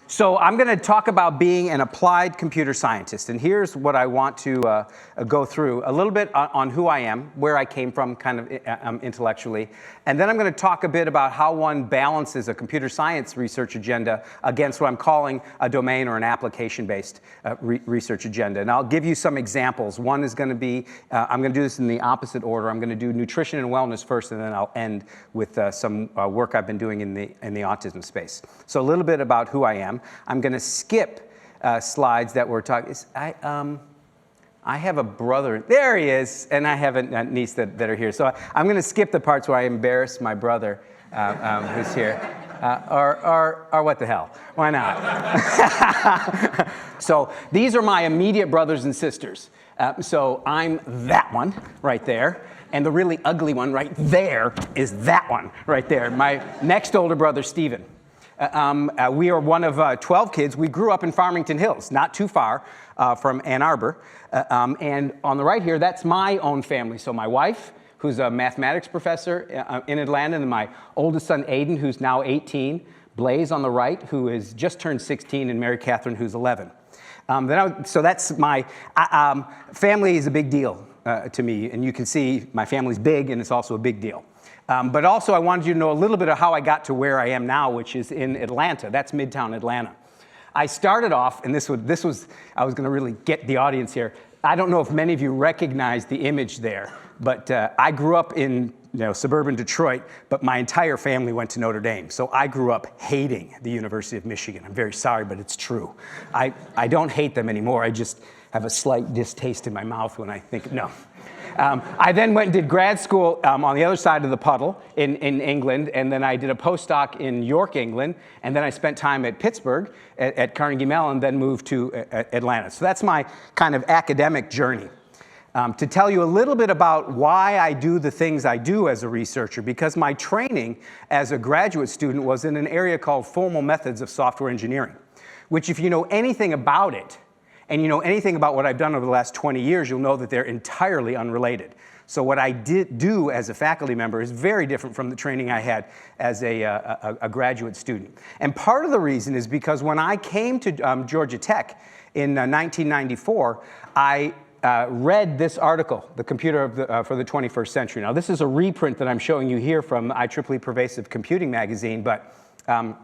So I'm going to talk about being an applied computer scientist, and here's what I want to go through. A little bit on who I am, where I came from kind of intellectually, and then I'm going to talk a bit about how one balances a computer science research agenda against what I'm calling a domain or an application-based research agenda. And I'll give you some examples. One is going to be, I'm going to do this in the opposite order. I'm going to do nutrition and wellness first, and then I'll end with some work I've been doing in the autism space. So a little bit about who I am. I'm going to skip slides that we're talking. I have a brother. There he is, and I have a niece that are here. So I'm going to skip the parts where I embarrass my brother who's here. Or what the hell? Why not? So these are my immediate brothers and sisters. So I'm that one right there. And the really ugly one right there is that one right there. My next older brother, Stephen. We are one of 12 kids. We grew up in Farmington Hills, not too far from Ann Arbor. And on the right here, that's my own family. So my wife, who's a mathematics professor in Atlanta, and my oldest son, Aiden, who's now 18, Blaze on the right, who has just turned 16, and Mary Catherine, who's 11. So that's my family is a big deal to me. And you can see my family's big, and it's also a big deal. But also, I wanted you to know a little bit of how I got to where I am now, which is in Atlanta. That's Midtown Atlanta. I started off, and this was I was going to really get the audience here. I don't know if many of you recognize the image there, but I grew up in suburban Detroit, but my entire family went to Notre Dame. So I grew up hating the University of Michigan. I'm very sorry, but it's true. I don't hate them anymore. I just have a slight distaste in my mouth when I think, no. I then went and did grad school on the other side of the puddle in England, and then I did a postdoc in York, England, and then I spent time at Pittsburgh at Carnegie Mellon, then moved to Atlanta. So that's my kind of academic journey. To tell you a little bit about why I do the things I do as a researcher, because my training as a graduate student was in an area called formal methods of software engineering, which if you know anything about it, and you know anything about what I've done over the last 20 years, you'll know that they're entirely unrelated. So what I do as a faculty member is very different from the training I had as a graduate student. And part of the reason is because when I came to Georgia Tech in 1994, I read this article, The Computer for the 21st Century. Now, this is a reprint that I'm showing you here from IEEE Pervasive Computing magazine, but I'm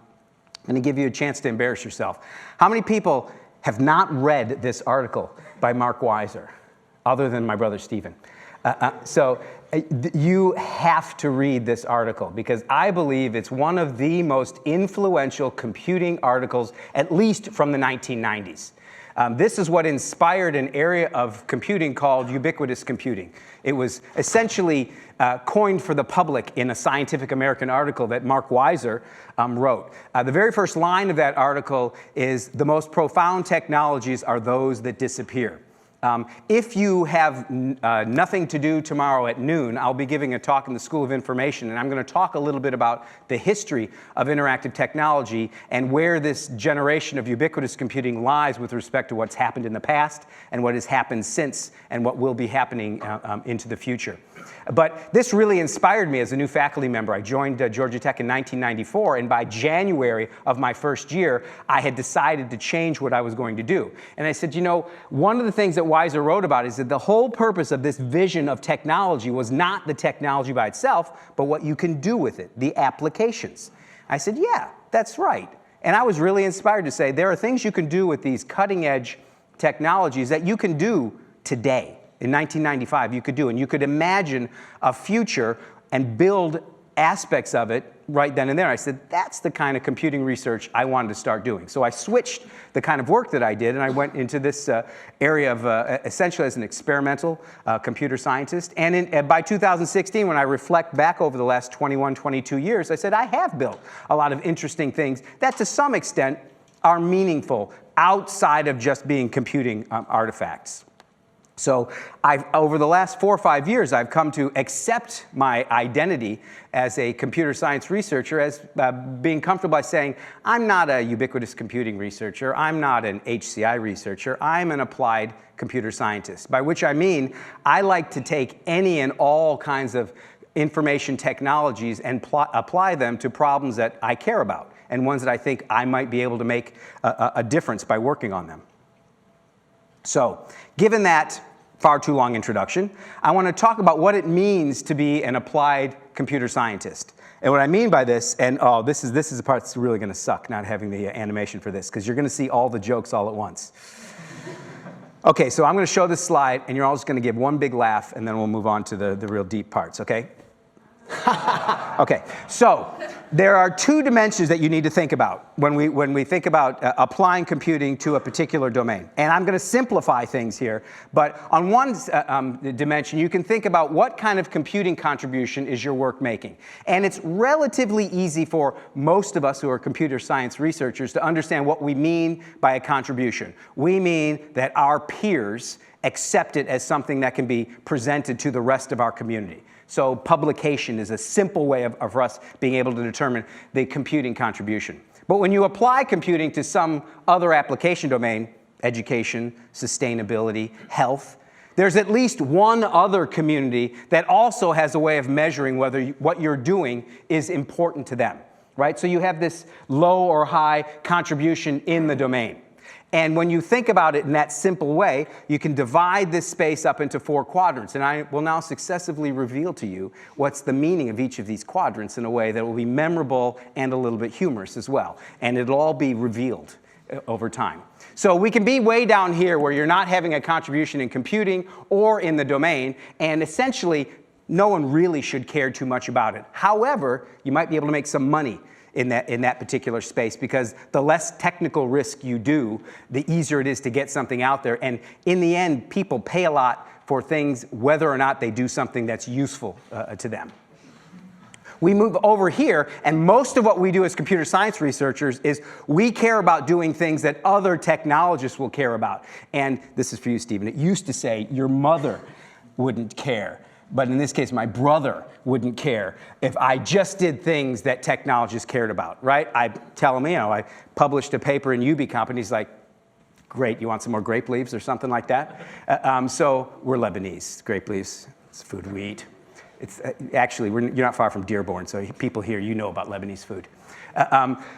going to give you a chance to embarrass yourself. How many people have not read this article by Mark Weiser, other than my brother Stephen? So you have to read this article, because I believe it's one of the most influential computing articles, at least from the 1990s. This is what inspired an area of computing called ubiquitous computing. It was essentially coined for the public in a Scientific American article that Mark Weiser wrote. The very first line of that article is, "The most profound technologies are those that disappear." If you have nothing to do tomorrow at noon, I'll be giving a talk in the School of Information, and I'm going to talk a little bit about the history of interactive technology and where this generation of ubiquitous computing lies with respect to what's happened in the past and what has happened since and what will be happening into the future. But this really inspired me as a new faculty member. I joined Georgia Tech in 1994, and by January of my first year, I had decided to change what I was going to do. And I said, one of the things that Weiser wrote about is that the whole purpose of this vision of technology was not the technology by itself, but what you can do with it, the applications. I said, yeah, that's right. And I was really inspired to say, there are things you can do with these cutting-edge technologies that you can do today. In 1995, you could do, and you could imagine a future and build aspects of it right then and there. I said, that's the kind of computing research I wanted to start doing. So I switched the kind of work that I did, and I went into this area of essentially as an experimental computer scientist. And by 2016, when I reflect back over the last 21, 22 years, I said, I have built a lot of interesting things that to some extent are meaningful outside of just being computing artifacts. So over the last 4 or 5 years, I've come to accept my identity as a computer science researcher as being comfortable by saying, I'm not a ubiquitous computing researcher, I'm not an HCI researcher, I'm an applied computer scientist, by which I mean I like to take any and all kinds of information technologies and apply them to problems that I care about. and ones that I think I might be able to make a difference by working on them. So, given that far too long introduction, I want to talk about what it means to be an applied computer scientist. And what I mean by this, and oh, this is the part that's really going to suck, not having the animation for this, because you're going to see all the jokes all at once. Okay, so I'm going to show this slide, and you're all just going to give one big laugh, and then we'll move on to the real deep parts, okay? Okay, so there are two dimensions that you need to think about when we think about applying computing to a particular domain. And I'm going to simplify things here, but on one dimension, you can think about what kind of computing contribution is your work making. And it's relatively easy for most of us who are computer science researchers to understand what we mean by a contribution. We mean that our peers accept it as something that can be presented to the rest of our community. So publication is a simple way of us being able to determine the computing contribution. But when you apply computing to some other application domain, education, sustainability, health, there's at least one other community that also has a way of measuring whether what you're doing is important to them, right? So you have this low or high contribution in the domain. And when you think about it in that simple way, you can divide this space up into 4 quadrants. And I will now successively reveal to you what's the meaning of each of these quadrants in a way that will be memorable and a little bit humorous as well. And it'll all be revealed over time. So we can be way down here where you're not having a contribution in computing or in the domain, and essentially no one really should care too much about it. However, you might be able to make some money in that particular space, because the less technical risk you do, the easier it is to get something out there. And in the end, people pay a lot for things whether or not they do something that's useful to them. We move over here, and most of what we do as computer science researchers is we care about doing things that other technologists will care about. And this is for you, Stephen. It used to say your mother wouldn't care. But in this case, my brother wouldn't care if I just did things that technologists cared about, right? I tell him, I published a paper in Ubicomp, and he's like, great, you want some more grape leaves or something like that? So we're Lebanese. Grape leaves, it's food we eat. It's actually, you're not far from Dearborn, so people here, you know about Lebanese food.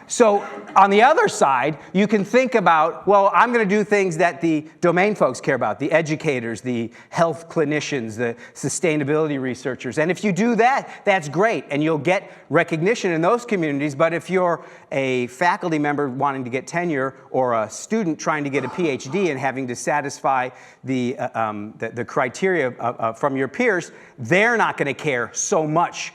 So on the other side, you can think about, well, I'm going to do things that the domain folks care about, the educators, the health clinicians, the sustainability researchers. And if you do that, that's great, and you'll get recognition in those communities. But if you're a faculty member wanting to get tenure, or a student trying to get a PhD and having to satisfy the criteria from your peers, they're not going to care so much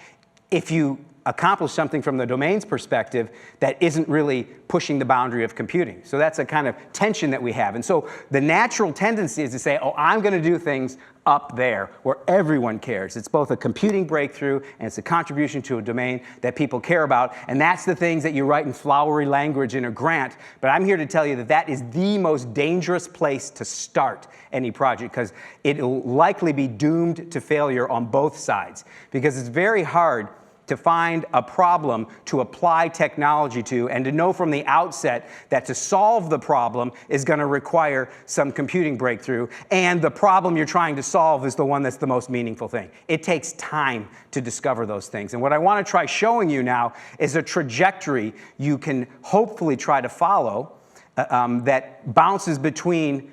if you accomplish something from the domain's perspective that isn't really pushing the boundary of computing. So that's a kind of tension that we have. And so the natural tendency is to say, oh, I'm going to do things up there where everyone cares. It's both a computing breakthrough and it's a contribution to a domain that people care about. And that's the things that you write in flowery language in a grant. But I'm here to tell you that that is the most dangerous place to start any project, because it'll likely be doomed to failure on both sides, because it's very hard to find a problem to apply technology to, and to know from the outset that to solve the problem is going to require some computing breakthrough, and the problem you're trying to solve is the one that's the most meaningful thing. It takes time to discover those things. And what I want to try showing you now is a trajectory you can hopefully try to follow that bounces between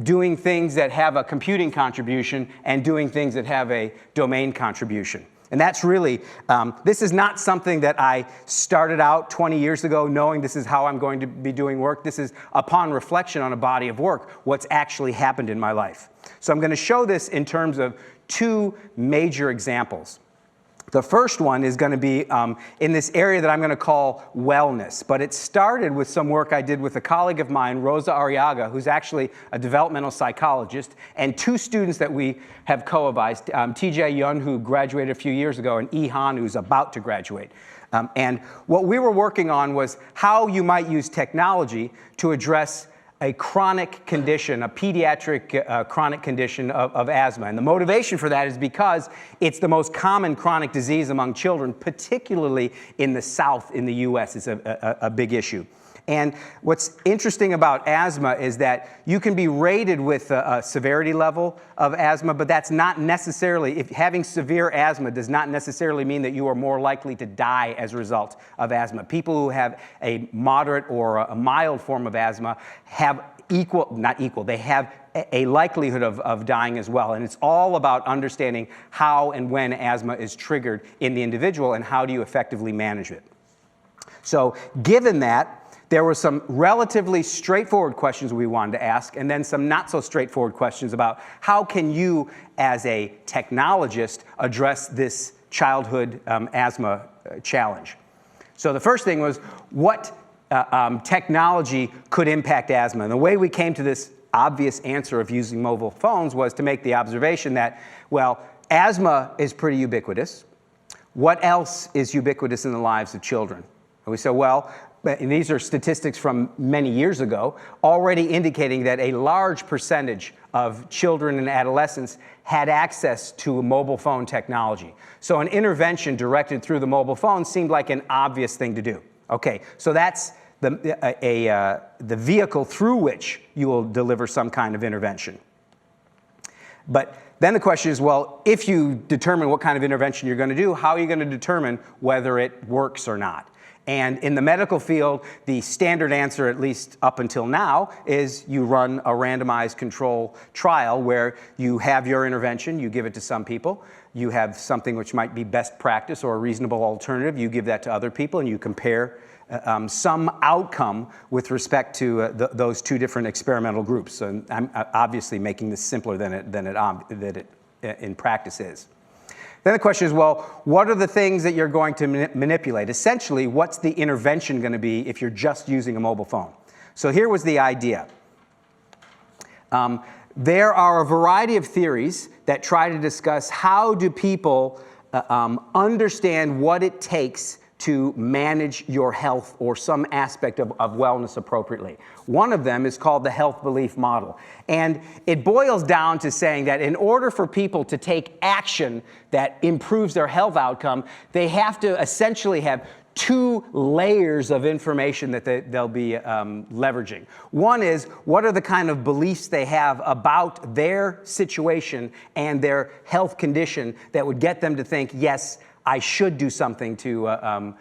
doing things that have a computing contribution and doing things that have a domain contribution. And that's really, this is not something that I started out 20 years ago knowing this is how I'm going to be doing work. This is, upon reflection on a body of work, what's actually happened in my life. So I'm going to show this in terms of 2 major examples. The first one is going to be in this area that I'm going to call wellness. But it started with some work I did with a colleague of mine, Rosa Arriaga, who's actually a developmental psychologist, and 2 students that we have co-advised, TJ Yun, who graduated a few years ago, and E Han, who's about to graduate. And what we were working on was how you might use technology to address a chronic condition, a pediatric chronic condition of asthma. And the motivation for that is because it's the most common chronic disease among children, particularly in the South in the US. It's a big issue. And what's interesting about asthma is that you can be rated with a severity level of asthma, but that's not necessarily, if having severe asthma does not necessarily mean that you are more likely to die as a result of asthma. People who have a moderate or a mild form of asthma have they have a likelihood of dying as well. And it's all about understanding how and when asthma is triggered in the individual and how do you effectively manage it. So given that, there were some relatively straightforward questions we wanted to ask, and then some not so straightforward questions about how can you, as a technologist, address this childhood asthma challenge. So the first thing was, what technology could impact asthma? And the way we came to this obvious answer of using mobile phones was to make the observation that, well, asthma is pretty ubiquitous. What else is ubiquitous in the lives of children? And we said, well, and these are statistics from many years ago, already indicating that a large percentage of children and adolescents had access to mobile phone technology. So an intervention directed through the mobile phone seemed like an obvious thing to do. Okay, so that's the vehicle through which you will deliver some kind of intervention. But then the question is, well, if you determine what kind of intervention you're going to do, how are you going to determine whether it works or not? And in the medical field, the standard answer, at least up until now, is you run a randomized control trial where you have your intervention, you give it to some people, you have something which might be best practice or a reasonable alternative, you give that to other people, and you compare some outcome with respect to those two different experimental groups. So I'm obviously making this simpler than it in practice is. Then the question is, well, what are the things that you're going to manipulate? Essentially, what's the intervention going to be if you're just using a mobile phone? So here was the idea. There are a variety of theories that try to discuss how do people understand what it takes to manage your health or some aspect of wellness appropriately. One of them is called the health belief model. And it boils down to saying that in order for people to take action that improves their health outcome, they have to essentially have two layers of information that they'll be leveraging. One is, what are the kind of beliefs they have about their situation and their health condition that would get them to think, yes, I should do something to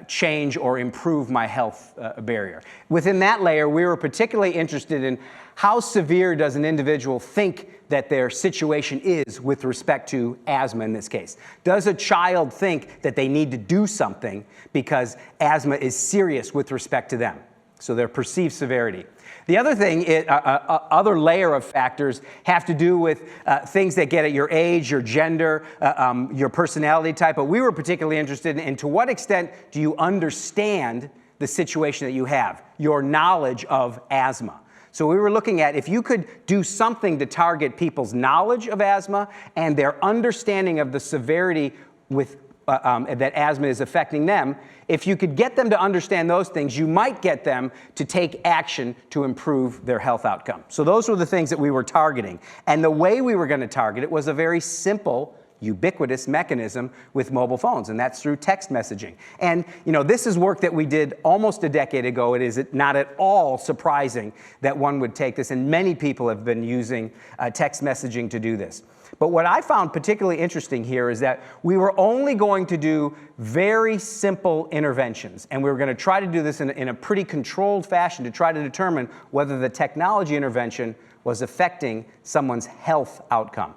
change or improve my health barrier. Within that layer, we were particularly interested in how severe does an individual think that their situation is with respect to asthma in this case. Does a child think that they need to do something because asthma is serious with respect to them? So their perceived severity. The other thing, other layer of factors have to do with things that get at your age, your gender, your personality type. But we were particularly interested in to what extent do you understand the situation that you have, your knowledge of asthma. So we were looking at if you could do something to target people's knowledge of asthma and their understanding of the severity with that asthma is affecting them, if you could get them to understand those things, you might get them to take action to improve their health outcome. So those were the things that we were targeting. And the way we were going to target it was a very simple, ubiquitous mechanism with mobile phones, and that's through text messaging. And this is work that we did almost a decade ago. It is not at all surprising that one would take this, and many people have been using text messaging to do this. But what I found particularly interesting here is that we were only going to do very simple interventions, and we were going to try to do this in a pretty controlled fashion to try to determine whether the technology intervention was affecting someone's health outcome.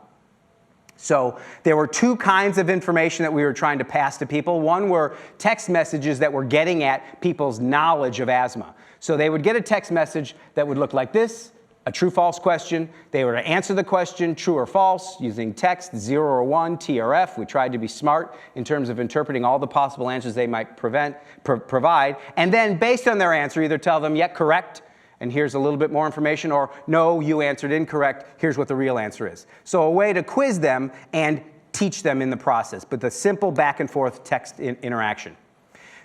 So there were two kinds of information that we were trying to pass to people. One were text messages that were getting at people's knowledge of asthma. So they would get a text message that would look like this, a true-false question. They were to answer the question, true or false, using text, 0 or 1, TRF. We tried to be smart in terms of interpreting all the possible answers they might provide. And then based on their answer, either tell them, yeah, correct, and here's a little bit more information, or no, you answered incorrect, here's what the real answer is. So a way to quiz them and teach them in the process, but the simple back and forth text interaction.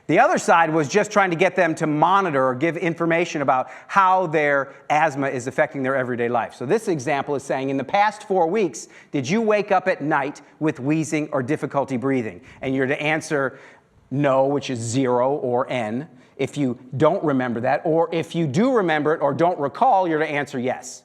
The other side was just trying to get them to monitor or give information about how their asthma is affecting their everyday life. So this example is saying, in the past 4 weeks, did you wake up at night with wheezing or difficulty breathing? And you're to answer no, which is 0 or N. If you don't remember that, or if you do remember it or don't recall, you're to answer yes.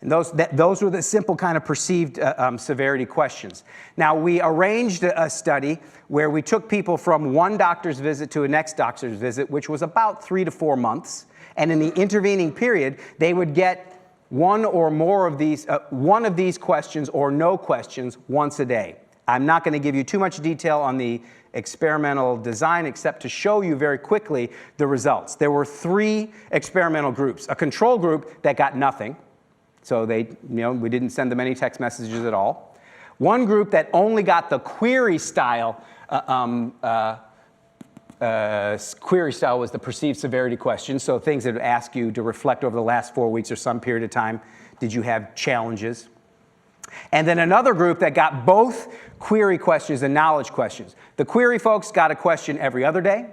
And those were the simple kind of perceived severity questions. Now, we arranged a study where we took people from one doctor's visit to a next doctor's visit, which was about 3 to 4 months. And in the intervening period, they would get one or more of these, one of these questions or no questions once a day. I'm not going to give you too much detail on the experimental design except to show you very quickly the results. There were 3 experimental groups. A control group that got nothing. So we didn't send them any text messages at all. One group that only got the query style. Query style was the perceived severity question. So things that would ask you to reflect over the last 4 weeks or some period of time. Did you have challenges? And then another group that got both query questions and knowledge questions. The query folks got a question every other day.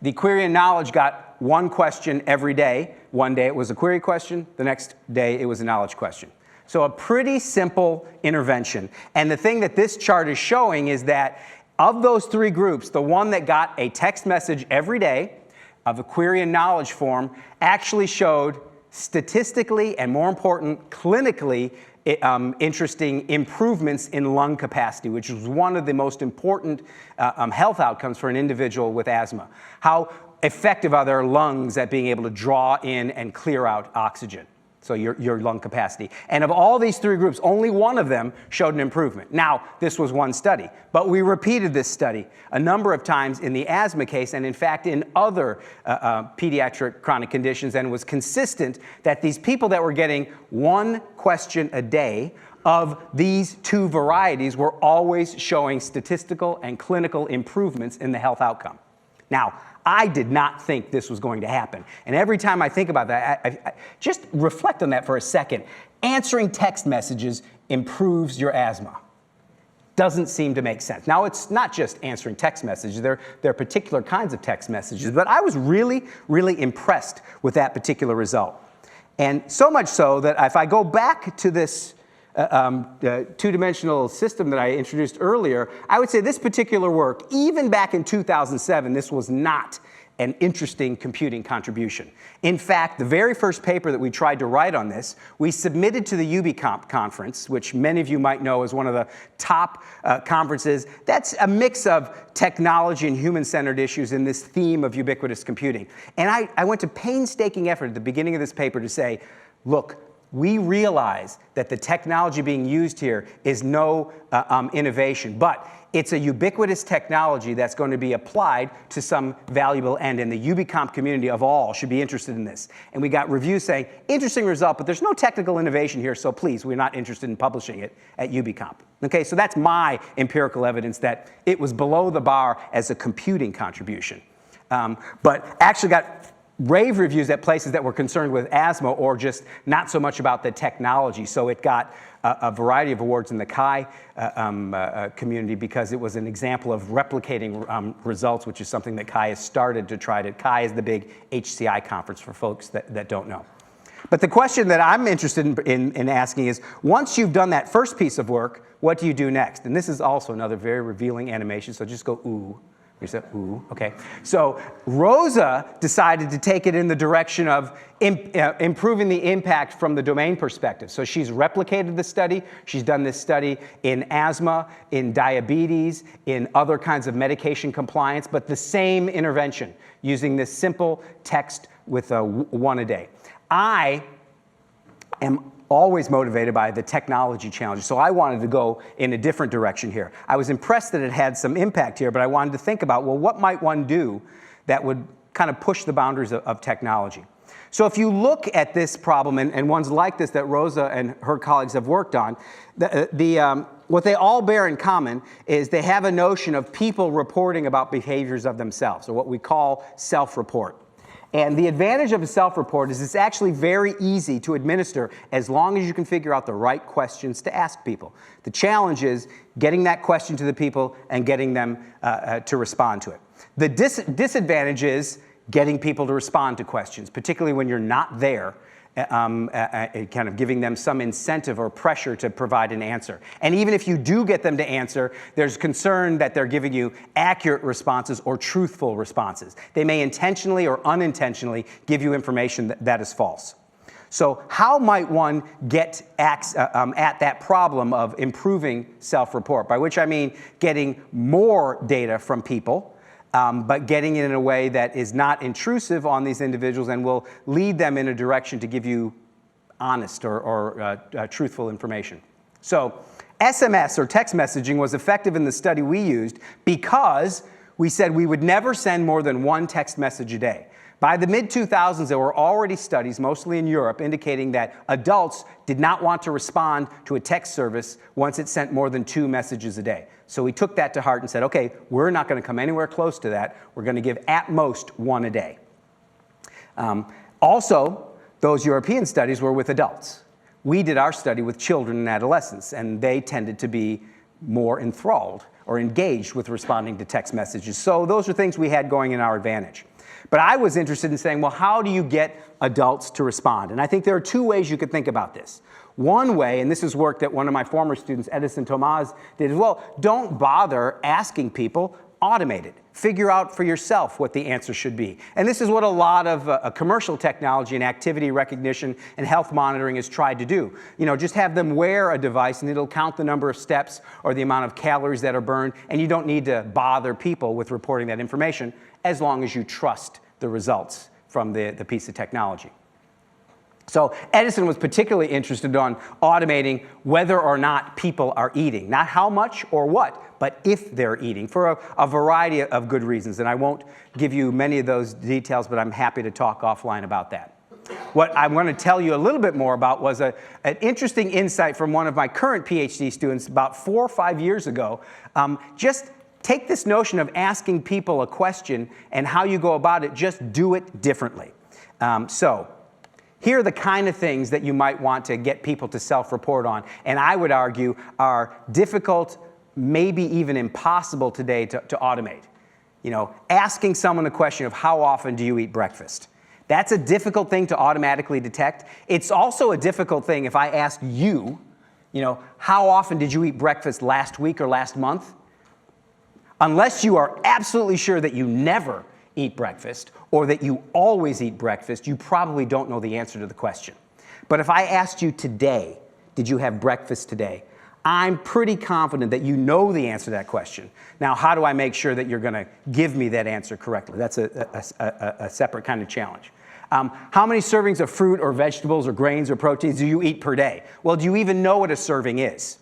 The query and knowledge got one question every day. One day it was a query question, the next day it was a knowledge question. So a pretty simple intervention. And the thing that this chart is showing is that of those 3 groups, the one that got a text message every day of a query and knowledge form actually showed statistically and, more important, clinically interesting improvements in lung capacity, which is one of the most important health outcomes for an individual with asthma. How effective are their lungs at being able to draw in and clear out oxygen? So your lung capacity. And of all these 3 groups, only one of them showed an improvement. Now, this was one study, but we repeated this study a number of times in the asthma case and, in fact, in other pediatric chronic conditions, and was consistent that these people that were getting 1 question a day of these 2 varieties were always showing statistical and clinical improvements in the health outcome. Now, I did not think this was going to happen. And every time I think about that, I just reflect on that for a second. Answering text messages improves your asthma. Doesn't seem to make sense. Now, it's not just answering text messages. There are particular kinds of text messages. But I was really, really impressed with that particular result. And so much so that if I go back to this two-dimensional system that I introduced earlier, I would say this particular work, even back in 2007, this was not an interesting computing contribution. In fact, the very first paper that we tried to write on this, we submitted to the Ubicomp conference, which many of you might know is one of the top conferences. That's a mix of technology and human-centered issues in this theme of ubiquitous computing. And I went to painstaking effort at the beginning of this paper to say, look, we realize that the technology being used here is no innovation, but it's a ubiquitous technology that's going to be applied to some valuable end, and the Ubicomp community of all should be interested in this. And we got reviews saying, interesting result, but there's no technical innovation here, so please, we're not interested in publishing it at Ubicomp. Okay, so that's my empirical evidence that it was below the bar as a computing contribution. But actually got rave reviews at places that were concerned with asthma or just not so much about the technology. So it got a variety of awards in the CHI community because it was an example of replicating results, which is something that CHI has started to try to. CHI is the big HCI conference for folks that don't know. But the question that I'm interested in asking is, once you've done that first piece of work, what do you do next? And this is also another very revealing animation, so just go ooh. You said, ooh, okay. So Rosa decided to take it in the direction of improving the impact from the domain perspective. So she's replicated the study. She's done this study in asthma, in diabetes, in other kinds of medication compliance, but the same intervention using this simple text with 1 a day. I am always motivated by the technology challenges. So I wanted to go in a different direction here. I was impressed that it had some impact here, but I wanted to think about, well, what might one do that would kind of push the boundaries of technology? So if you look at this problem, and ones like this that Rosa and her colleagues have worked on, what they all bear in common is they have a notion of people reporting about behaviors of themselves, or what we call self-report. And the advantage of a self-report is it's actually very easy to administer as long as you can figure out the right questions to ask people. The challenge is getting that question to the people and getting them to respond to it. The disadvantage is getting people to respond to questions, particularly when you're not there kind of giving them some incentive or pressure to provide an answer. And even if you do get them to answer, there's concern that they're giving you accurate responses or truthful responses. They may intentionally or unintentionally give you information that is false. So how might one get at that problem of improving self-report? By which I mean getting more data from people, but getting it in a way that is not intrusive on these individuals and will lead them in a direction to give you honest or truthful information. So SMS, or text messaging, was effective in the study we used because we said we would never send more than one text message a day. By the mid-2000s, there were already studies, mostly in Europe, indicating that adults did not want to respond to a text service once it sent more than 2 messages a day. So we took that to heart and said, okay, we're not going to come anywhere close to that. We're going to give at most 1 a day. Also, those European studies were with adults. We did our study with children and adolescents, and they tended to be more enthralled or engaged with responding to text messages. So those are things we had going in our advantage. But I was interested in saying, well, how do you get adults to respond? And I think there are 2 ways you could think about this. One way, and this is work that one of my former students, Edison Tomaz, did as well, don't bother asking people, automate it. Figure out for yourself what the answer should be. And this is what a lot of commercial technology and activity recognition and health monitoring has tried to do. You know, just have them wear a device and it'll count the number of steps or the amount of calories that are burned, and you don't need to bother people with reporting that information as long as you trust the results from the piece of technology. So Edison was particularly interested on automating whether or not people are eating. Not how much or what, but if they're eating, for a variety of good reasons. And I won't give you many of those details, but I'm happy to talk offline about that. What I'm going to tell you a little bit more about was an interesting insight from one of my current PhD students about 4 or 5 years ago. Just take this notion of asking people a question and how you go about it, just do it differently. So here are the kind of things that you might want to get people to self-report on, and I would argue are difficult, maybe even impossible today to automate. You know, asking someone a question of how often do you eat breakfast? That's a difficult thing to automatically detect. It's also a difficult thing if I ask you, you know, how often did you eat breakfast last week or last month? Unless you are absolutely sure that you never eat breakfast or that you always eat breakfast, you probably don't know the answer to the question. But if I asked you today, did you have breakfast today? I'm pretty confident that you know the answer to that question. Now, how do I make sure that you're going to give me that answer correctly? That's a separate kind of challenge. How many servings of fruit or vegetables or grains or proteins do you eat per day? Well, do you even know what a serving is?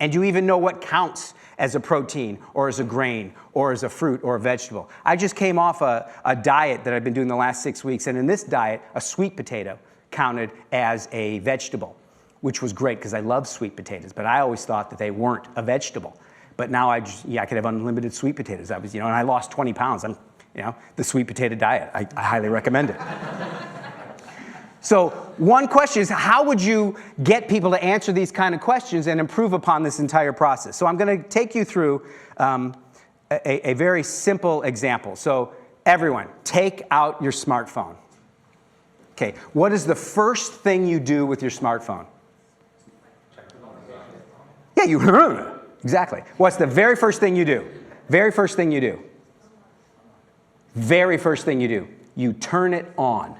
And do you even know what counts as a protein or as a grain or as a fruit or a vegetable? I just came off a diet that I've been doing the last 6 weeks, and in this diet, a sweet potato counted as a vegetable, which was great because I love sweet potatoes, but I always thought that they weren't a vegetable. But now I could have unlimited sweet potatoes. And I lost 20 pounds. The sweet potato diet. I highly recommend it. So one question is, how would you get people to answer these kind of questions and improve upon this entire process? So I'm going to take you through a very simple example. So everyone, take out your smartphone. Okay, what is the first thing you do with your smartphone? Yeah, exactly. What's the very first thing you do? Very first thing you do. Very first thing you do. You turn it on.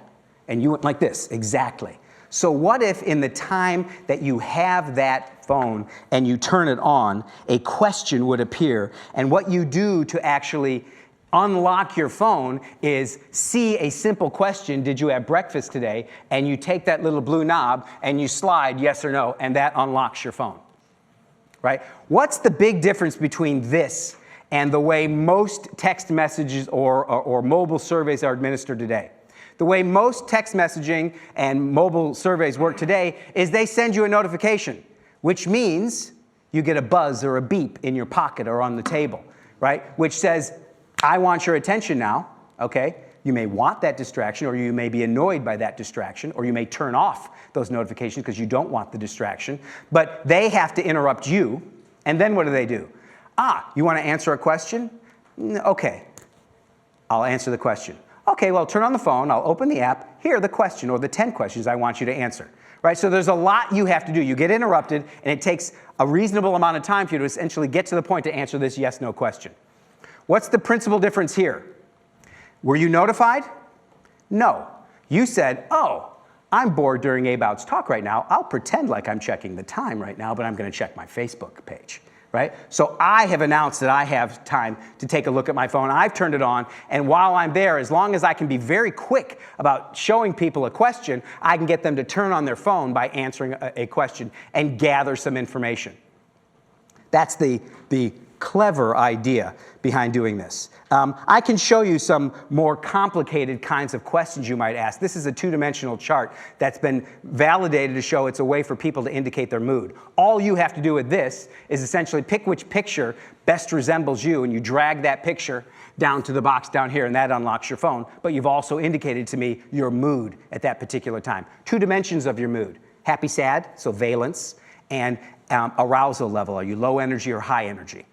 And you went like this, exactly. So what if in the time that you have that phone and you turn it on, a question would appear, and what you do to actually unlock your phone is see a simple question, did you have breakfast today? And you take that little blue knob and you slide yes or no, and that unlocks your phone, right? What's the big difference between this and the way most text messages or mobile surveys are administered today? The way most text messaging and mobile surveys work today is they send you a notification, which means you get a buzz or a beep in your pocket or on the table, right? Which says, I want your attention now, okay? You may want that distraction, or you may be annoyed by that distraction, or you may turn off those notifications because you don't want the distraction. But they have to interrupt you, and then what do? You want to answer a question? Okay, I'll answer the question. Okay, well, turn on the phone, I'll open the app, here are the question or the 10 questions I want you to answer. Right? So there's a lot you have to do. You get interrupted, and it takes a reasonable amount of time for you to essentially get to the point to answer this yes-no question. What's the principal difference here? Were you notified? No. You said, oh, I'm bored during Abowd's talk right now. I'll pretend like I'm checking the time right now, but I'm going to check my Facebook page. Right? So I have announced that I have time to take a look at my phone. I've turned it on, and while I'm there, as long as I can be very quick about showing people a question, I can get them to turn on their phone by answering a question and gather some information. That's the clever idea behind doing this. I can show you some more complicated kinds of questions you might ask. This is a two-dimensional chart that's been validated to show it's a way for people to indicate their mood. All you have to do with this is essentially pick which picture best resembles you, and you drag that picture down to the box down here, and that unlocks your phone. But you've also indicated to me your mood at that particular time. Two dimensions of your mood: happy, sad, so valence, and arousal level. Are you low energy or high energy?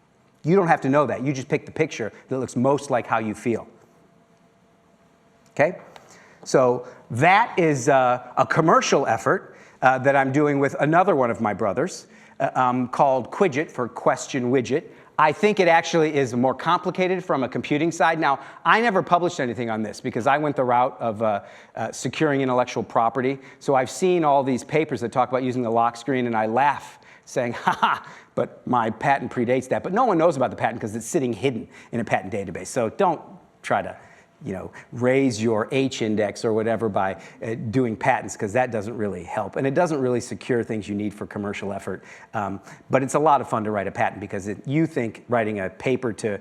You don't have to know that. You just pick the picture that looks most like how you feel. Okay? So that is a commercial effort that I'm doing with another one of my brothers called Quidget, for Question Widget. I think it actually is more complicated from a computing side. Now, I never published anything on this because I went the route of securing intellectual property. So I've seen all these papers that talk about using the lock screen, and I laugh, saying, ha, but my patent predates that. But no one knows about the patent because it's sitting hidden in a patent database. So don't try to raise your H index or whatever by doing patents, because that doesn't really help. And it doesn't really secure things you need for commercial effort. But it's a lot of fun to write a patent, because you think writing a paper to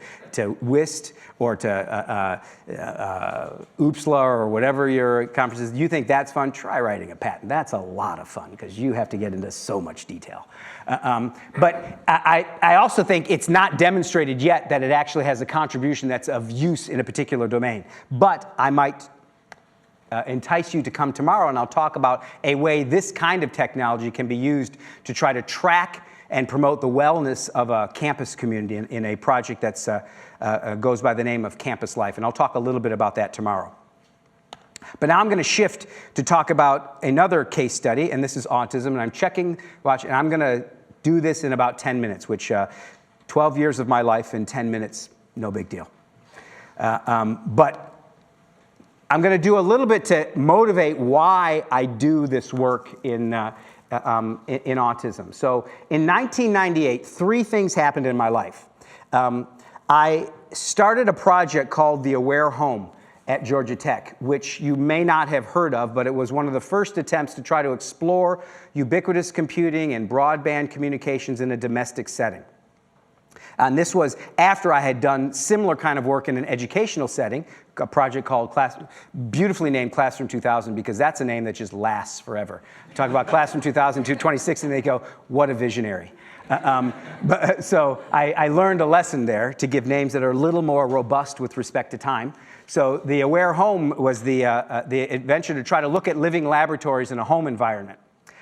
WIST or to UPSLA or whatever your conference is, you think that's fun? Try writing a patent. That's a lot of fun, because you have to get into so much detail. But I also think it's not demonstrated yet that it actually has a contribution that's of use in a particular domain. But I might entice you to come tomorrow, and I'll talk about a way this kind of technology can be used to try to track and promote the wellness of a campus community in a project that goes by the name of Campus Life. And I'll talk a little bit about that tomorrow. But now I'm going to shift to talk about another case study, and this is autism. And I'm and I'm going to do this in about 10 minutes, which 12 years of my life in 10 minutes, no big deal. But I'm going to do a little bit to motivate why I do this work in autism. So in 1998, three things happened in my life. I started a project called the Aware Home at Georgia Tech, which you may not have heard of, but it was one of the first attempts to try to explore ubiquitous computing and broadband communications in a domestic setting. And this was after I had done similar kind of work in an educational setting, a project called beautifully named Classroom 2000, because that's a name that just lasts forever. Talk about Classroom 2000 to 2016, and they go, what a visionary. So I learned a lesson there to give names that are a little more robust with respect to time. So the Aware Home was the adventure to try to look at living laboratories in a home environment.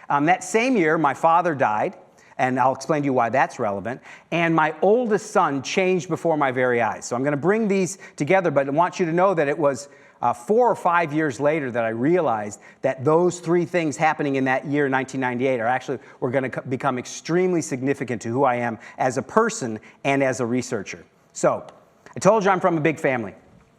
That same year, my father died, and I'll explain to you why that's relevant. And my oldest son changed before my very eyes. So I'm going to bring these together, but I want you to know that it was 4 or 5 years later that I realized that those three things happening in that year, 1998, were going to become extremely significant to who I am as a person and as a researcher. So I told you I'm from a big family.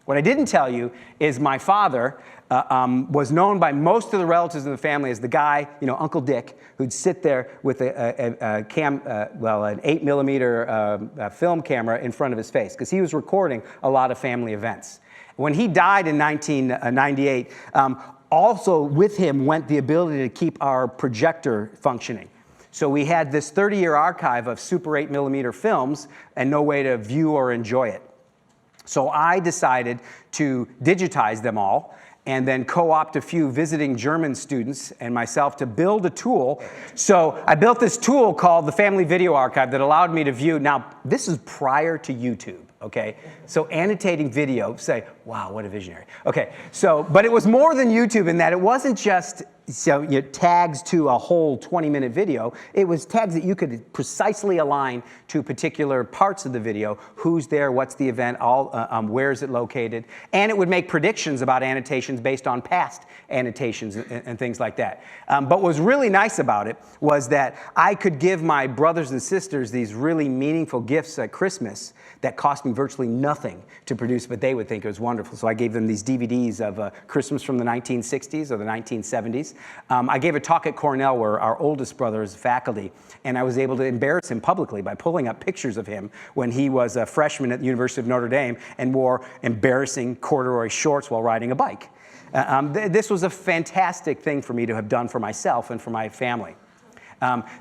What I didn't tell you is my father was known by most of the relatives in the family as the guy, Uncle Dick, who'd sit there with an 8mm film camera in front of his face, because he was recording a lot of family events. When he died in 1998, also with him went the ability to keep our projector functioning. So we had this 30-year archive of Super 8mm films and no way to view or enjoy it. So I decided to digitize them all and then co-opt a few visiting German students and myself to build a tool. So I built this tool called the Family Video Archive that allowed me to view. Now, this is prior to YouTube. okay? So annotating video, say, wow, what a visionary. Okay, so, but it was more than YouTube in that it wasn't just tags to a whole 20-minute video. It was tags that you could precisely align to particular parts of the video. Who's there, what's the event, where is it located? And it would make predictions about annotations based on past annotations and things like that. But what was really nice about it was that I could give my brothers and sisters these really meaningful gifts at Christmas that cost me virtually nothing to produce, but they would think it was wonderful. So I gave them these DVDs of Christmas from the 1960s or the 1970s. I gave a talk at Cornell where our oldest brother is faculty, and I was able to embarrass him publicly by pulling up pictures of him when he was a freshman at the University of Notre Dame and wore embarrassing corduroy shorts while riding a bike. This was a fantastic thing for me to have done for myself and for my family.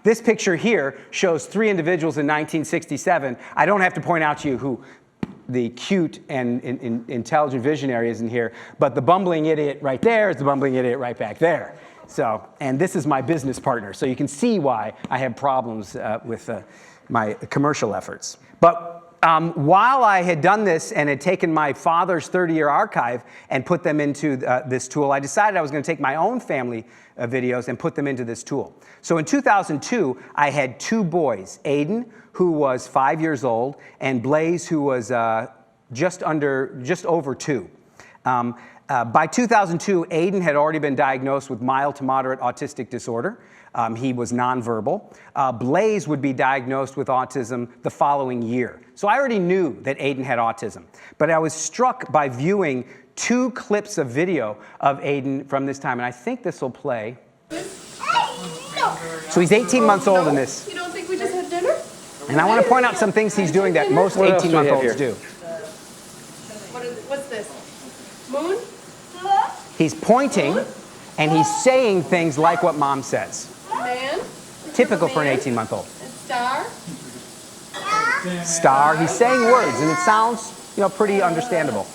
This picture here shows 3 individuals in 1967. I don't have to point out to you who the cute and intelligent visionary is in here, but the bumbling idiot right there is the bumbling idiot right back there. So, and this is my business partner, so you can see why I have problems with my commercial efforts. But while I had done this and had taken my father's 30-year archive and put them into this tool, I decided I was going to take my own family videos and put them into this tool. So in 2002, I had 2 boys, Aiden, who was 5 years old, and Blaze, who was just over 2. By 2002, Aiden had already been diagnosed with mild to moderate autistic disorder. He was nonverbal. Blaze would be diagnosed with autism the following year. So I already knew that Aiden had autism, but I was struck by viewing 2 clips of video of Aiden from this time, and I think this will play. So he's 18 months old in this. You don't think we just had dinner? And I want to point out some things he's doing that most 18-month-olds do. What's this? Moon? He's pointing, and he's saying things like what mom says. Man? Typical for an 18-month-old. And star? Star. He's saying words, and it sounds, pretty understandable.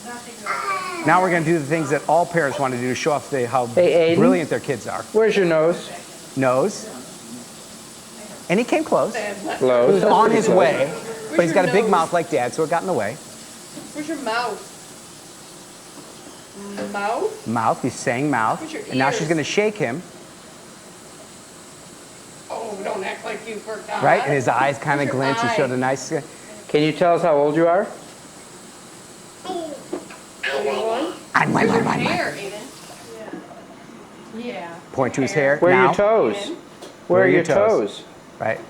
Now we're going to do the things that all parents want to do to show off how brilliant their kids are. Where's your nose? Nose. And he came close. Close. He was on his way, but he's got a big mouth like Dad, so it got in the way. Where's your mouth? Mouth? Mouth. He's saying mouth. Where's your and now she's ears? going to shake him. Oh, don't act like you forgot. Right? And his eyes kind of Where's your glint. He eye? showed a nice... Can you tell us how old you are? 21? Where's Your hair, Aiden. Yeah. Point to his hair. Where are now. your toes? Where are your toes? Right?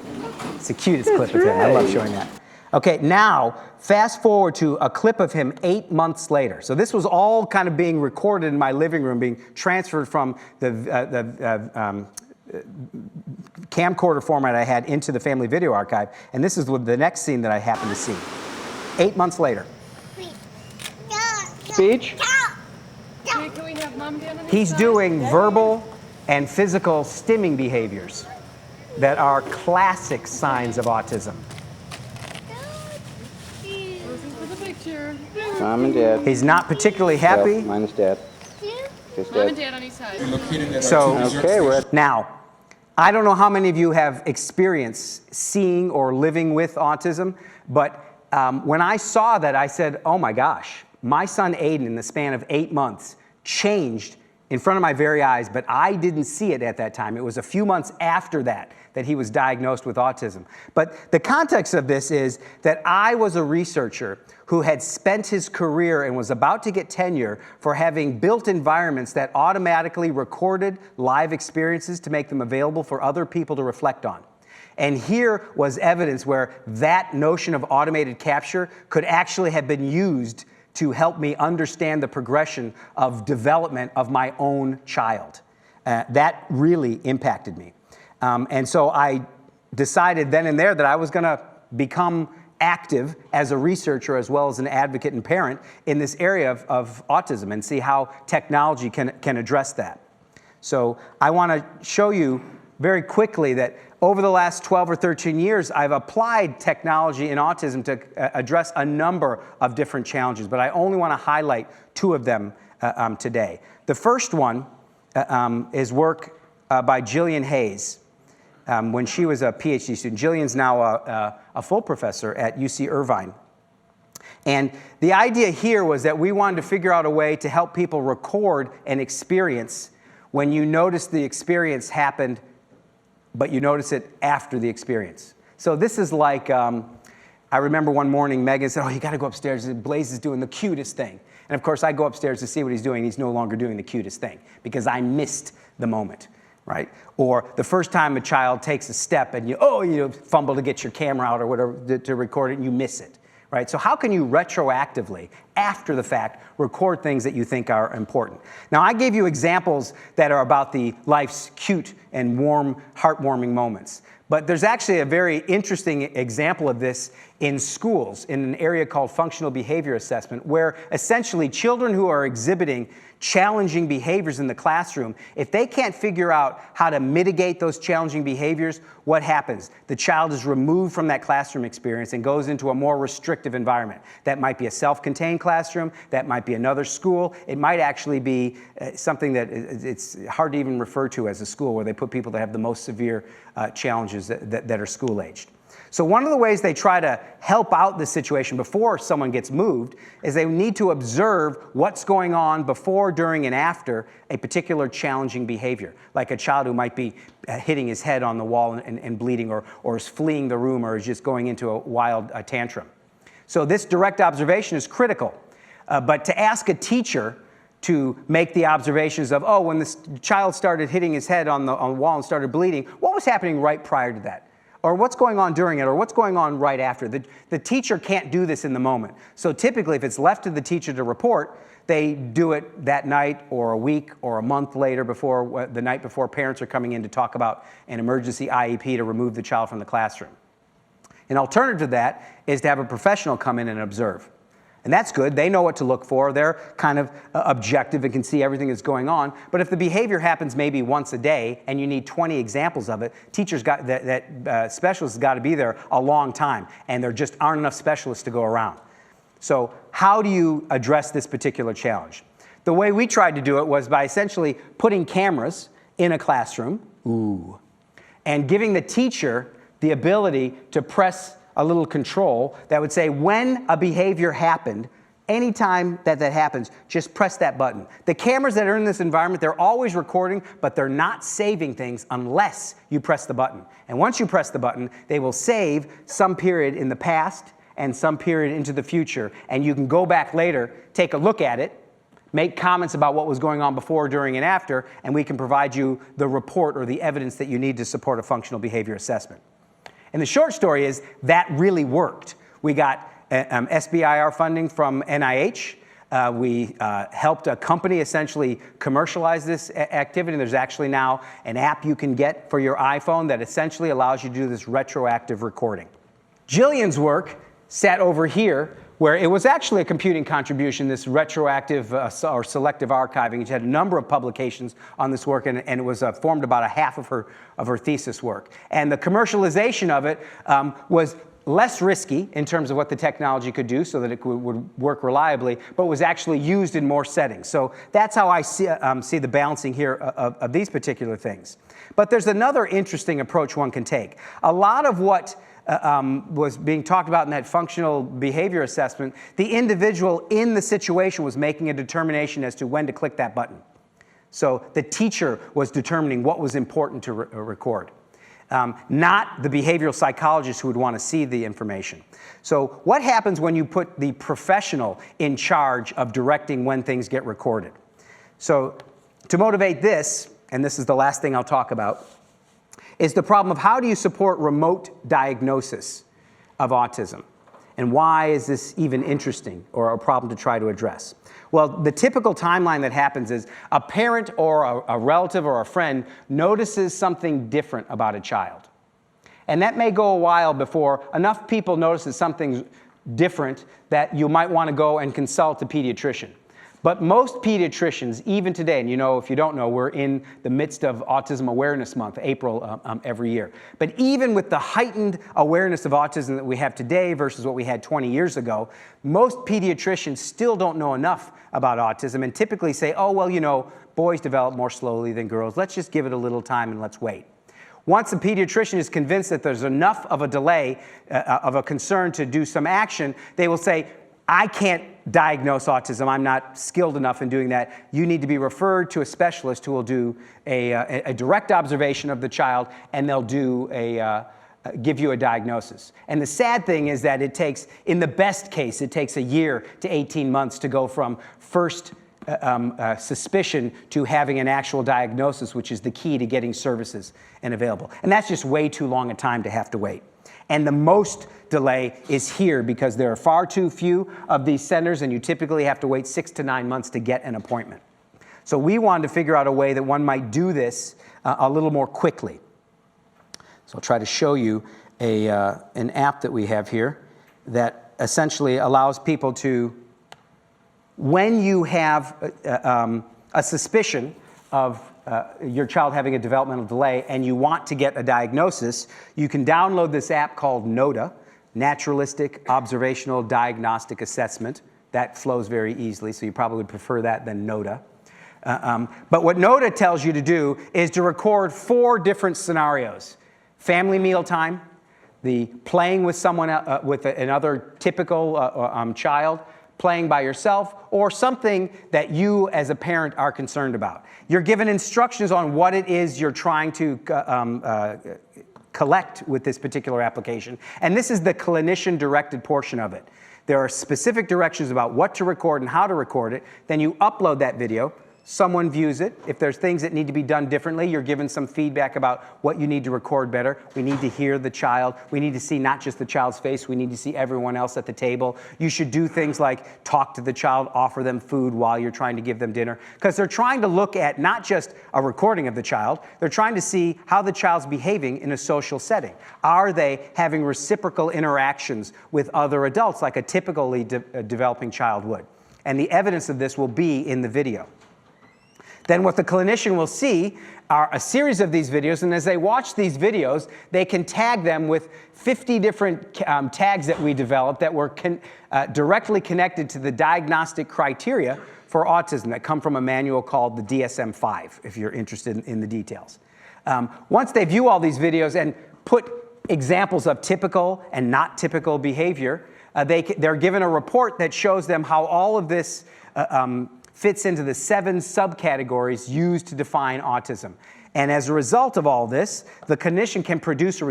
It's the cutest clip of him. I love showing that. Okay, now fast forward to a clip of him 8 months later. So this was all kind of being recorded in my living room, being transferred from the camcorder format I had into the family video archive. And this is the next scene that I happened to see. 8 months later. Speech? Can we have Mom down on this He's side? doing verbal and physical stimming behaviors that are classic signs of autism. Posing for the picture. Mom and Dad. He's not particularly happy. Well, mine is Dad. Just Mom and Dad. Dad on each side. So, Okay, we're at now, I don't know how many of you have experienced seeing or living with autism, but when I saw that, I said, oh my gosh, my son Aiden, in the span of 8 months, changed in front of my very eyes, but I didn't see it at that time. It was a few months after that he was diagnosed with autism. But the context of this is that I was a researcher who had spent his career and was about to get tenure for having built environments that automatically recorded live experiences to make them available for other people to reflect on. And here was evidence where that notion of automated capture could actually have been used to help me understand the progression of development of my own child. That really impacted me. And so I decided then and there that I was going to become active as a researcher as well as an advocate and parent in this area of autism and see how technology can address that. So I want to show you very quickly that over the last 12 or 13 years, I've applied technology in autism to address a number of different challenges, but I only want to highlight 2 of them today. The first one is work by Jillian Hayes when she was a PhD student. Jillian's now a full professor at UC Irvine. And the idea here was that we wanted to figure out a way to help people record an experience when you notice the experience happened, but you notice it after the experience. So this is like, I remember one morning Megan said, oh, you gotta go upstairs, Blaze is doing the cutest thing. And of course I go upstairs to see what he's doing, he's no longer doing the cutest thing because I missed the moment, right? Or the first time a child takes a step and you fumble to get your camera out or whatever to record it and you miss it, right? So how can you retroactively, after the fact, record things that you think are important? Now I gave you examples that are about the life's cute and warm, heartwarming moments. But there's actually a very interesting example of this in schools in an area called functional behavior assessment, where essentially children who are exhibiting challenging behaviors in the classroom, if they can't figure out how to mitigate those challenging behaviors, what happens? The child is removed from that classroom experience and goes into a more restrictive environment. That might be a self-contained classroom, that might be another school, it might actually be something that it's hard to even refer to as a school, where they put people that have the most severe challenges that are school-aged. So one of the ways they try to help out this situation before someone gets moved is they need to observe what's going on before, during, and after a particular challenging behavior, like a child who might be hitting his head on the wall and bleeding, or is fleeing the room, or is just going into a wild tantrum. So this direct observation is critical. But to ask a teacher to make the observations of, oh, when this child started hitting his head on the wall and started bleeding, what was happening right prior to that? Or what's going on during it, or what's going on right after. The teacher can't do this in the moment. So typically, if it's left to the teacher to report, they do it that night or a week or a month later, before the night before parents are coming in to talk about an emergency IEP to remove the child from the classroom. An alternative to that is to have a professional come in and observe. And that's good. They know what to look for. They're kind of objective and can see everything that's going on. But if the behavior happens maybe once a day and you need 20 examples of it, specialists got to be there a long time, and there just aren't enough specialists to go around. So how do you address this particular challenge? The way we tried to do it was by essentially putting cameras in a classroom, and giving the teacher the ability to press a little control that would say, when a behavior happened, anytime that happens, just press that button. The cameras that are in this environment, they're always recording, but they're not saving things unless you press the button. And once you press the button, they will save some period in the past and some period into the future. And you can go back later, take a look at it, make comments about what was going on before, during, and after, and we can provide you the report or the evidence that you need to support a functional behavior assessment. And the short story is that really worked. We got SBIR funding from NIH. We helped a company essentially commercialize this activity. There's actually now an app you can get for your iPhone that essentially allows you to do this retroactive recording. Jillian's work sat over here, where it was actually a computing contribution, this retroactive or selective archiving. She had a number of publications on this work, and it was formed about a half of her thesis work. And the commercialization of it was less risky in terms of what the technology could do so that it would work reliably, but was actually used in more settings. So that's how I see the balancing here of these particular things. But there's another interesting approach one can take. A lot of what was being talked about in that functional behavior assessment, the individual in the situation was making a determination as to when to click that button. So the teacher was determining what was important to record, not the behavioral psychologist who would want to see the information. So what happens when you put the professional in charge of directing when things get recorded? So to motivate this, and this is the last thing I'll talk about, is the problem of how do you support remote diagnosis of autism? And why is this even interesting or a problem to try to address? Well, the typical timeline that happens is a parent or a relative or a friend notices something different about a child. And that may go a while before enough people notice something different that you might want to go and consult a pediatrician. But most pediatricians, even today, and if you don't know, we're in the midst of Autism Awareness Month, April every year. But even with the heightened awareness of autism that we have today versus what we had 20 years ago, most pediatricians still don't know enough about autism and typically say, oh, well, boys develop more slowly than girls. Let's just give it a little time and let's wait. Once a pediatrician is convinced that there's enough of a delay, of a concern to do some action, they will say, I can't diagnose autism. I'm not skilled enough in doing that. You need to be referred to a specialist who will do a direct observation of the child, and they'll do give you a diagnosis. And the sad thing is that it takes, in the best case, it takes a year to 18 months to go from first suspicion to having an actual diagnosis, which is the key to getting services and available. And that's just way too long a time to have to wait. And the most delay is here because there are far too few of these centers, and you typically have to wait 6 to 9 months to get an appointment. So we wanted to figure out a way that one might do this a little more quickly. So I'll try to show you an app that we have here that essentially allows people to, when you have a suspicion of your child having a developmental delay and you want to get a diagnosis, you can download this app called NODA, Naturalistic Observational Diagnostic Assessment. That flows very easily, so you probably would prefer that than NODA. But what NODA tells you to do is to record 4 different scenarios. Family meal time, the playing with someone, with another typical child, playing by yourself, or something that you as a parent are concerned about. You're given instructions on what it is you're trying to collect with this particular application. And this is the clinician-directed portion of it. There are specific directions about what to record and how to record it. Then you upload that video. Someone views it. If there's things that need to be done differently, you're given some feedback about what you need to record better. We need to hear the child. We need to see not just the child's face. We need to see everyone else at the table. You should do things like talk to the child, offer them food while you're trying to give them dinner. Because they're trying to look at not just a recording of the child, they're trying to see how the child's behaving in a social setting. Are they having reciprocal interactions with other adults like a typically developing child would? And the evidence of this will be in the video. Then what the clinician will see are a series of these videos, and as they watch these videos, they can tag them with 50 different tags that we developed that were directly connected to the diagnostic criteria for autism that come from a manual called the DSM-5, if you're interested in the details. Once they view all these videos and put examples of typical and not typical behavior, they're given a report that shows them how all of this fits into the 7 subcategories used to define autism. And as a result of all this, the clinician can produce a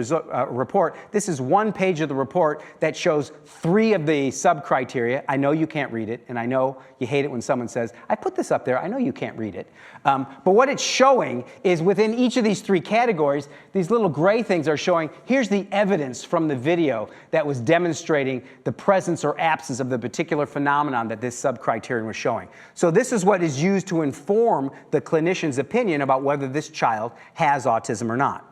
report. This is 1 page of the report that shows 3 of the sub-criteria. I know you can't read it, and I know you hate it when someone says, I put this up there, I know you can't read it. But what it's showing is within each of these 3 categories, these little gray things are showing, here's the evidence from the video that was demonstrating the presence or absence of the particular phenomenon that this sub-criterion was showing. So this is what is used to inform the clinician's opinion about whether this child has autism or not.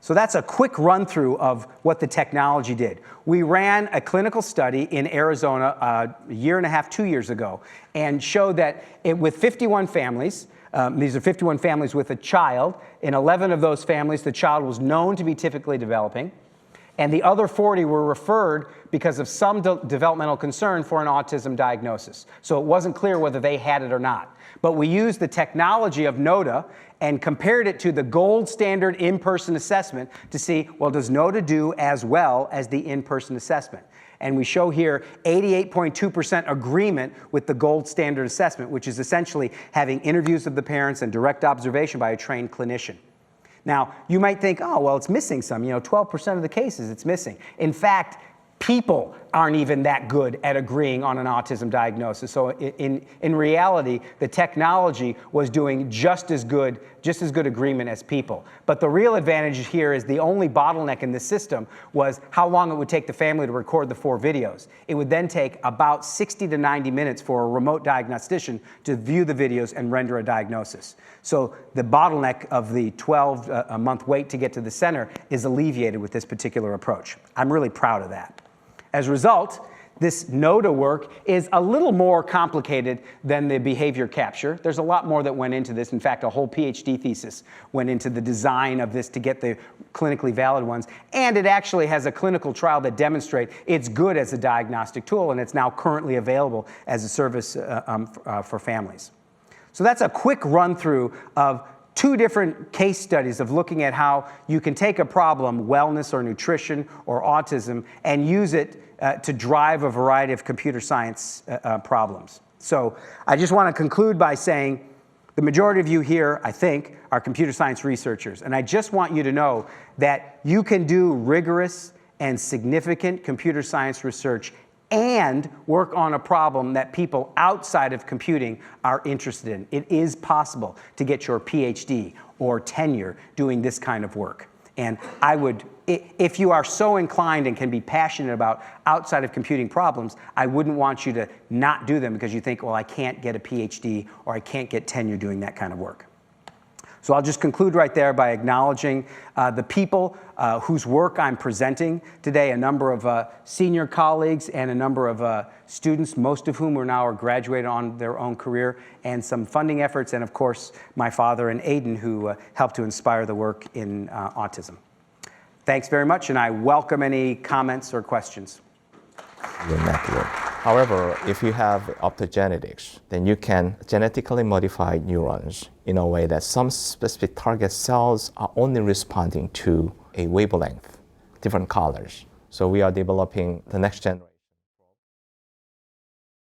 So that's a quick run-through of what the technology did. We ran a clinical study in Arizona a year and a half, 2 years ago, and showed that with 51 families, these are 51 families with a child. In 11 of those families, the child was known to be typically developing, and the other 40 were referred because of some developmental concern for an autism diagnosis. So it wasn't clear whether they had it or not. But we used the technology of NODA and compared it to the gold standard in-person assessment to see, well, does NODA do as well as the in-person assessment? And we show here 88.2% agreement with the gold standard assessment, which is essentially having interviews of the parents and direct observation by a trained clinician. Now, you might think, oh, well, it's missing some. 12% of the cases it's missing. In fact, people aren't even that good at agreeing on an autism diagnosis. So in reality, the technology was doing just as good agreement as people. But the real advantage here is the only bottleneck in the system was how long it would take the family to record the 4 videos. It would then take about 60 to 90 minutes for a remote diagnostician to view the videos and render a diagnosis. So the bottleneck of the 12-month wait to get to the center is alleviated with this particular approach. I'm really proud of that. As a result, this NODA work is a little more complicated than the behavior capture. There's a lot more that went into this. In fact, a whole PhD thesis went into the design of this to get the clinically valid ones. And it actually has a clinical trial that demonstrates it's good as a diagnostic tool, and it's now currently available as a service for families. So that's a quick run-through of 2 different case studies of looking at how you can take a problem, wellness or nutrition or autism, and use it to drive a variety of computer science problems. So I just want to conclude by saying the majority of you here, I think, are computer science researchers. And I just want you to know that you can do rigorous and significant computer science research and work on a problem that people outside of computing are interested in. It is possible to get your PhD or tenure doing this kind of work. And I would, if you are so inclined and can be passionate about outside of computing problems, I wouldn't want you to not do them because you think, well, I can't get a PhD or I can't get tenure doing that kind of work. So I'll just conclude right there by acknowledging the people whose work I'm presenting today, a number of senior colleagues and a number of students, most of whom are now graduated on their own career, and some funding efforts, and of course, my father and Aiden, who helped to inspire the work in autism. Thanks very much, and I welcome any comments or questions. Your network. However, if you have optogenetics, then you can genetically modify neurons in a way that some specific target cells are only responding to a wavelength, different colors. So we are developing the next generation.